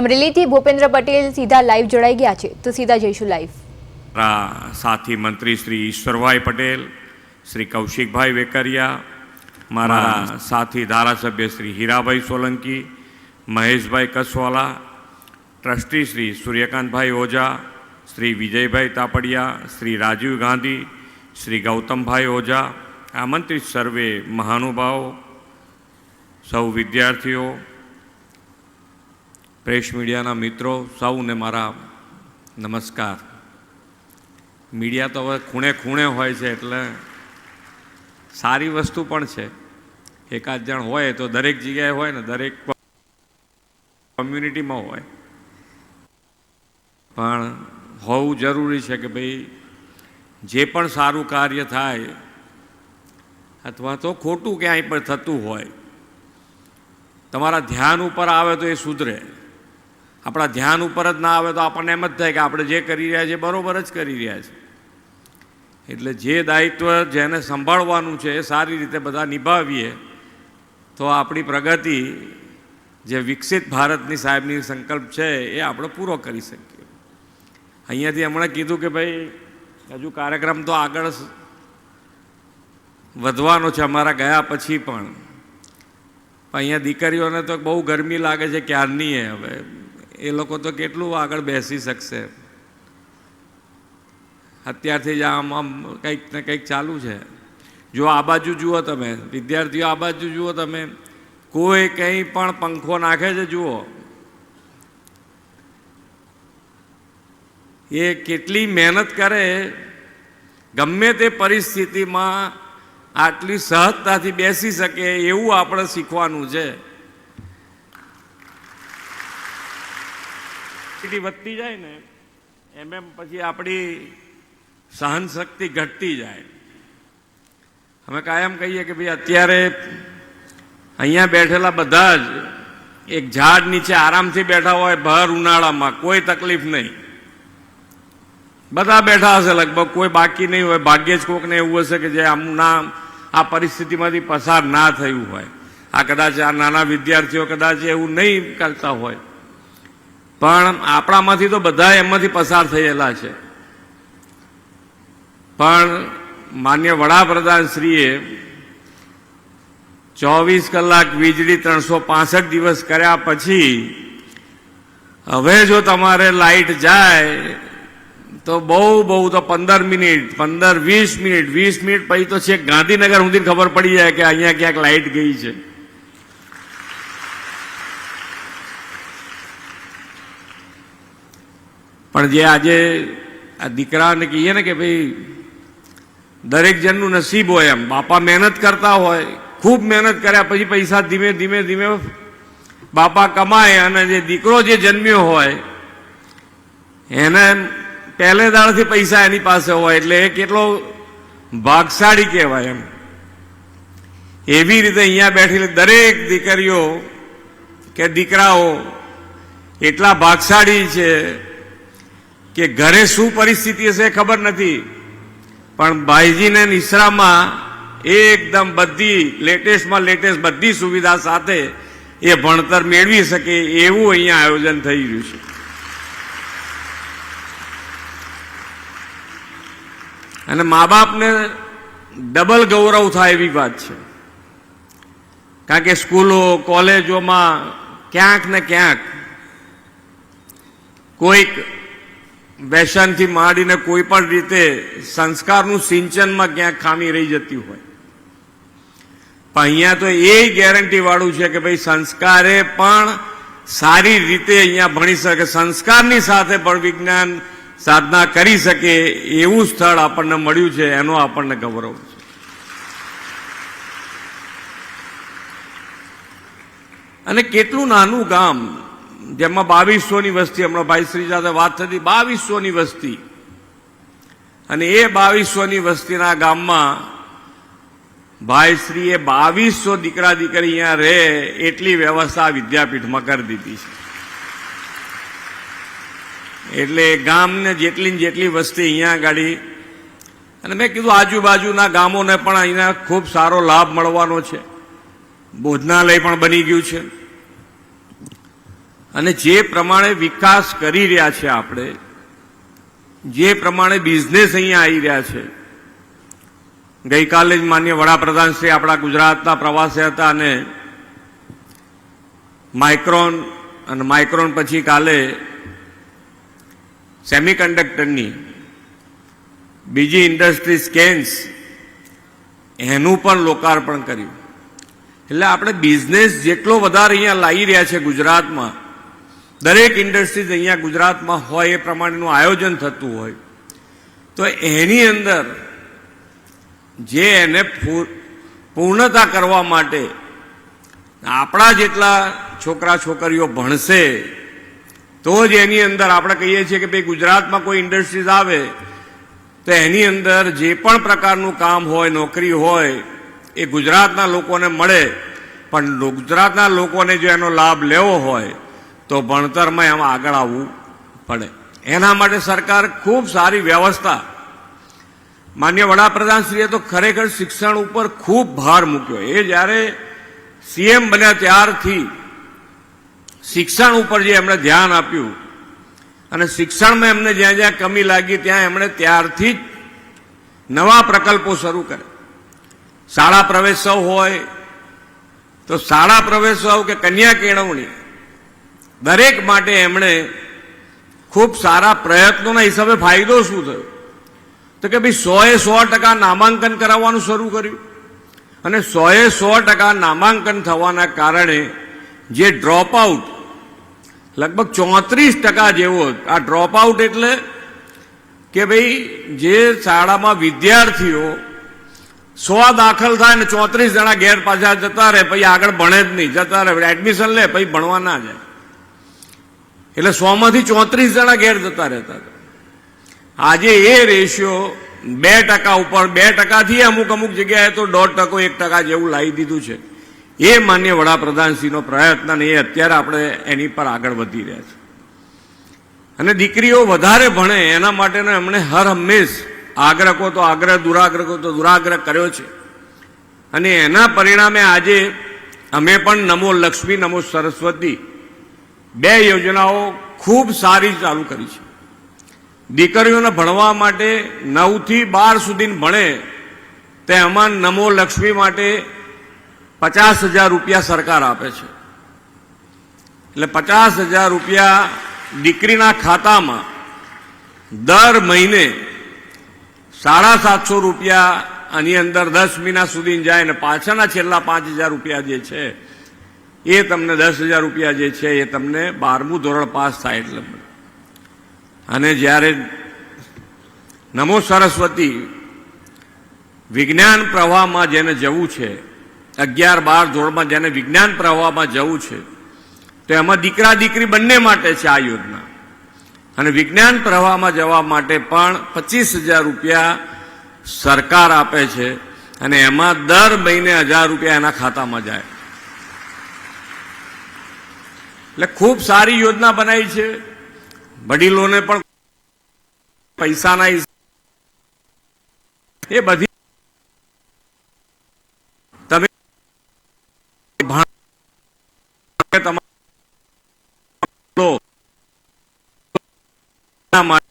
અમરેલીથી ભૂપેન્દ્ર પટેલ સીધા લાઈવ જોડાઈ ગયા છે, તો સીધા જઈશું લાઈવ. સાથી મંત્રી શ્રી ઈશ્વરભાઈ પટેલ, શ્રી કૌશિકભાઈ વેકરિયા, મારા સાથી ધારાસભ્ય શ્રી હીરાભાઈ સોલંકી, મહેશભાઈ કસવાલા, ટ્રસ્ટી શ્રી સૂર્યકાંતભાઈ ઓઝા, શ્રી વિજયભાઈ તાપડિયા, શ્રી રાજીવ ગાંધી, શ્રી ગૌતમભાઈ ઓઝા, આમંત્રિત સર્વે મહાનુભાવો, સૌ વિદ્યાર્થીઓ, પ્રેસ મીડિયાના મિત્રો, સૌને મારા નમસ્કાર. મીડિયા તો હવે ખૂણે ખૂણે હોય છે, એટલે સારી વસ્તુ પણ છે. એકાદ જણ હોય તો દરેક જગ્યાએ હોય ને, દરેક કોમ્યુનિટીમાં હોય, પણ હોવું જરૂરી છે કે ભાઈ જે પણ સારું કાર્ય થાય અથવા તો ખોટું ક્યાંય પણ થતું હોય, તમારા ધ્યાન ઉપર આવે તો એ સુધરે. આપણા ધ્યાન ઉપર જ ના આવે તો આપણને એમ જ થાય કે આપણે જે કરી રહ્યા છીએ બરાબર જ કરી રહ્યા છીએ. એટલે જે દાયિત્વ જેને સંભાળવાનું છે એ સારી રીતે બધા નિભાવીએ તો આપણી પ્રગતિ, જે વિકસિત ભારતની સાહેબની સંકલ્પ છે એ આપણે પૂરો કરી શકીએ. અહીંયાથી હમણાં કીધું કે ભાઈ હજુ કાર્યક્રમ તો આગળ વધવાનો છે અમારા ગયા પછી પણ. અહીંયા દીકરીઓને તો બહુ ગરમી લાગે છે ક્યારની. હવે એ લોકો તો કેટલું આગળ બેસી શકશે. અત્યારથી જ આમ કંઈક ને કંઈક ચાલુ છે. જો આ બાજુ જુઓ તમે વિદ્યાર્થીઓ, આ બાજુ જુઓ તમે, કોઈ કંઈ પણ પંખો નાખે છે જુઓ. એ કેટલી મહેનત કરે, ગમે તે પરિસ્થિતિમાં આટલી સહજતાથી બેસી શકે એવું આપણે શીખવાનું છે. વધતી જાય ને એમ પછી આપણી સહન શક્તિ ઘટતી જાય. અમે કાયમ કહીએ કે ભાઈ અત્યારે અહીંયા બેઠેલા બધા જ એક ઝાડ નીચે આરામથી બેઠા હોય, ભર ઉનાળામાં કોઈ તકલીફ નહીં. બધા બેઠા હશે લગભગ, કોઈ બાકી નહીં હોય. ભાગ્યે જ કોકને એવું હશે કે જે આ પરિસ્થિતિમાંથી પસાર ના થયું હોય. આ કદાચ આ નાના વિદ્યાર્થીઓ કદાચ એવું નહીં કરતા હોય, પણ આપણામાંથી તો બધા એમાંથી પસાર થયેલા છે. પણ માન્ય વડાપ્રધાન શ્રીએ 24 કલાક વીજળી 365 દિવસ કર્યા પછી હવે જો તમારે લાઇટ જાય તો બહુ તો 15 મિનિટ, 15-20 મિનિટ, 20 મિનિટ પછી તો છેક ગાંધીનગર સુધી ખબર પડી જાય કે અહીંયા ક્યાંક લાઇટ ગઈ છે. પણ જે આજે આ દીકરાને કહીએ ને કે ભાઈ દરેક જણનું નસીબ હોય એમ, બાપા મહેનત કરતા હોય, ખૂબ મહેનત કર્યા પછી પૈસા ધીમે ધીમે ધીમે બાપા કમાય, અને જે દીકરો જે જન્મ્યો હોય એને પહેલે દાડથી પૈસા એની પાસે હોય, એટલે એ કેટલો ભાગશાળી કહેવાય એમ. એવી રીતે અહીંયા બેઠેલી દરેક દીકરીઓ કે દીકરાઓ એટલા ભાગશાળી છે કે ઘરે શું પરિસ્થિતિ હશે ખબર નથી, પણ ભાઈજીને નિશ્રામાં એકદમ બધી લેટેસ્ટમાં લેટેસ્ટ બધી સુવિધા સાથે એ ભણતર મેળવી શકે એવું અહીંયા આયોજન થઈ રહ્યું છે. અને મા બાપને ડબલ ગૌરવ થાય એવી વાત છે. કારણ કે સ્કૂલો કોલેજોમાં ક્યાંક ને ક્યાંક કોઈક વ્યસનથી માંડીને કોઈ પણ રીતે સંસ્કારનું સિંચનમાં ક્યાંક ખામી રહી જતી હોય, પણ અહીંયા તો એ ગેરંટી વાળું છે કે ભાઈ સંસ્કારે પણ સારી રીતે અહીંયા ભણી શકે, સંસ્કારની સાથે પણ વિજ્ઞાન સાધના કરી શકે એવું સ્થળ આપણને મળ્યું છે, એનો આપણને ગૌરવ છે. અને કેટલું નાનું ગામ, જેમાં 2200ની વસ્તી, હમણાં ભાઈશ્રી સાથે વાત થતી, 2200ની વસ્તી, અને એ 2200ની વસ્તીના ગામમાં ભાઈશ્રીએ 2200 દીકરા દીકરી અહીંયા રહે એટલી વ્યવસ્થા વિદ્યાપીઠમાં કરી દીધી છે. એટલે ગામને જેટલી વસ્તી અહીંયા ગાડી, અને મેં કીધું આજુબાજુના ગામોને પણ અહીંયા ખૂબ સારો લાભ મળવાનો છે. ભોજનાલય પણ બની ગયું છે. અને જે પ્રમાણે વિકાસ કરી રહ્યા છે આપણે, જે પ્રમાણે બિઝનેસ અહીંયા આવી રહ્યા છે, ગઈકાલે જ માનનીય વડાપ્રધાન શ્રી આપણા ગુજરાતના પ્રવાસે હતા અને માઇક્રોન પછી કાલે સેમિકન્ડક્ટરની બીજી ઇન્ડસ્ટ્રી સ્કેન્સ એનું પણ લોકાર્પણ કર્યું. એટલે આપણે બિઝનેસ જેટલો વધારે અહીંયા લાવી રહ્યા છે ગુજરાતમાં, દરેક ઇન્ડસ્ટ્રીઝ અહીંયા ગુજરાતમાં હોય એ પ્રમાણેનું આયોજન થતું હોય, તો એની અંદર જે એને પૂર્ણતા કરવા માટે આપણા જેટલા છોકરા છોકરીઓ ભણશે તો જ એની અંદર આપણે કહીએ છીએ કે ભાઈ ગુજરાતમાં કોઈ ઇન્ડસ્ટ્રીઝ આવે તો એની અંદર જે પણ પ્રકારનું કામ હોય, નોકરી હોય, એ ગુજરાતના લોકોને મળે. પણ ગુજરાતના લોકોને જો એનો લાભ લેવો હોય તો ભણતરમાં એમાં આગળ આવવું પડે. એના માટે સરકાર ખૂબ સારી વ્યવસ્થા, માનનીય વડાપ્રધાનશ્રીએ તો ખરેખર શિક્ષણ ઉપર ખૂબ ભાર મૂક્યો. એ જ્યારે સીએમ બન્યા ત્યારથી શિક્ષણ ઉપર જે એમણે ધ્યાન આપ્યું અને શિક્ષણમાં એમને જ્યાં જ્યાં કમી લાગી ત્યાં એમણે ત્યારથી જ નવા પ્રકલ્પો શરૂ કર્યા. શાળા પ્રવેશોત્સવ હોય તો શાળા પ્રવેશોત્સવ કે કન્યા કેળવણી, દરેક માટે એમણે ખૂબ સારા પ્રયત્નોના હિસાબે ફાયદો શું થયો તો કે ભાઈ 100% નામાંકન કરાવવાનું શરૂ કર્યું. અને 100% નામાંકન થવાના કારણે જે ડ્રોપ આઉટ લગભગ 34% જેવો, આ ડ્રોપ આઉટ એટલે કે ભાઈ જે શાળામાં વિદ્યાર્થીઓ 100 દાખલ થાય ને 34 જણા ઘેર પાછા જતા રહે, પછી આગળ ભણે જ નહીં, જતા રહે, એડમિશન લે પછી ભણવા ના જાય. એટલે 100માંથી 34 જણા ઘેર જતા રહેતા હતા. આજે એ રેશિયો 2% ઉપર, 2%થી અમુક જગ્યાએ તો 1.5%, 1% જેવું લાવી દીધું છે. એ માન્ય વડાપ્રધાનશ્રીનો પ્રયત્ન ને એ અત્યારે આપણે એની પર આગળ વધી રહ્યા છે. અને દીકરીઓ વધારે ભણે એના માટેનો એમણે હર હંમેશ આગ્રહ કહો તો આગ્રહ, દુરાગ્રહ કહો તો દુરાગ્રહ કર્યો છે. અને એના પરિણામે આજે અમે પણ નમો લક્ષ્મી, નમો સરસ્વતી 2 યોજનાઓ ખૂબ સારી ચાલુ કરી છે. દીકરીઓને ભણવા માટે 9 થી 12 સુધી ભણે તે એમાં નમો લક્ષ્મી માટે 50,000 રૂપિયા સરકાર આપે છે. એટલે 50,000 રૂપિયા દીકરીના ખાતામાં દર મહિને 750 રૂપિયા આની અંદર 10 મહિના સુધી જાય ને પાછળના છેલ્લા 5,000 રૂપિયા જે છે એ તમને 10,000 રૂપિયા જે છે એ તમને 12મું ધોરણ પાસ થાય એટલે મળે. અને જ્યારે નમો સરસ્વતી વિજ્ઞાન પ્રવાહમાં જેને જવું છે, 11-12 ધોરણમાં જેને વિજ્ઞાન પ્રવાહમાં જવું છે, તો એમાં દીકરા દીકરી બંને માટે છે આ યોજના. અને વિજ્ઞાન પ્રવાહમાં જવા માટે પણ 25,000 રૂપિયા સરકાર આપે છે. અને એમાં દર મહિને 1,000 રૂપિયા એના ખાતામાં જાય. એટલે ખૂબ સારી યોજના બનાવી છે. વડીલોને પણ પૈસાના એ બધી તમે તમારો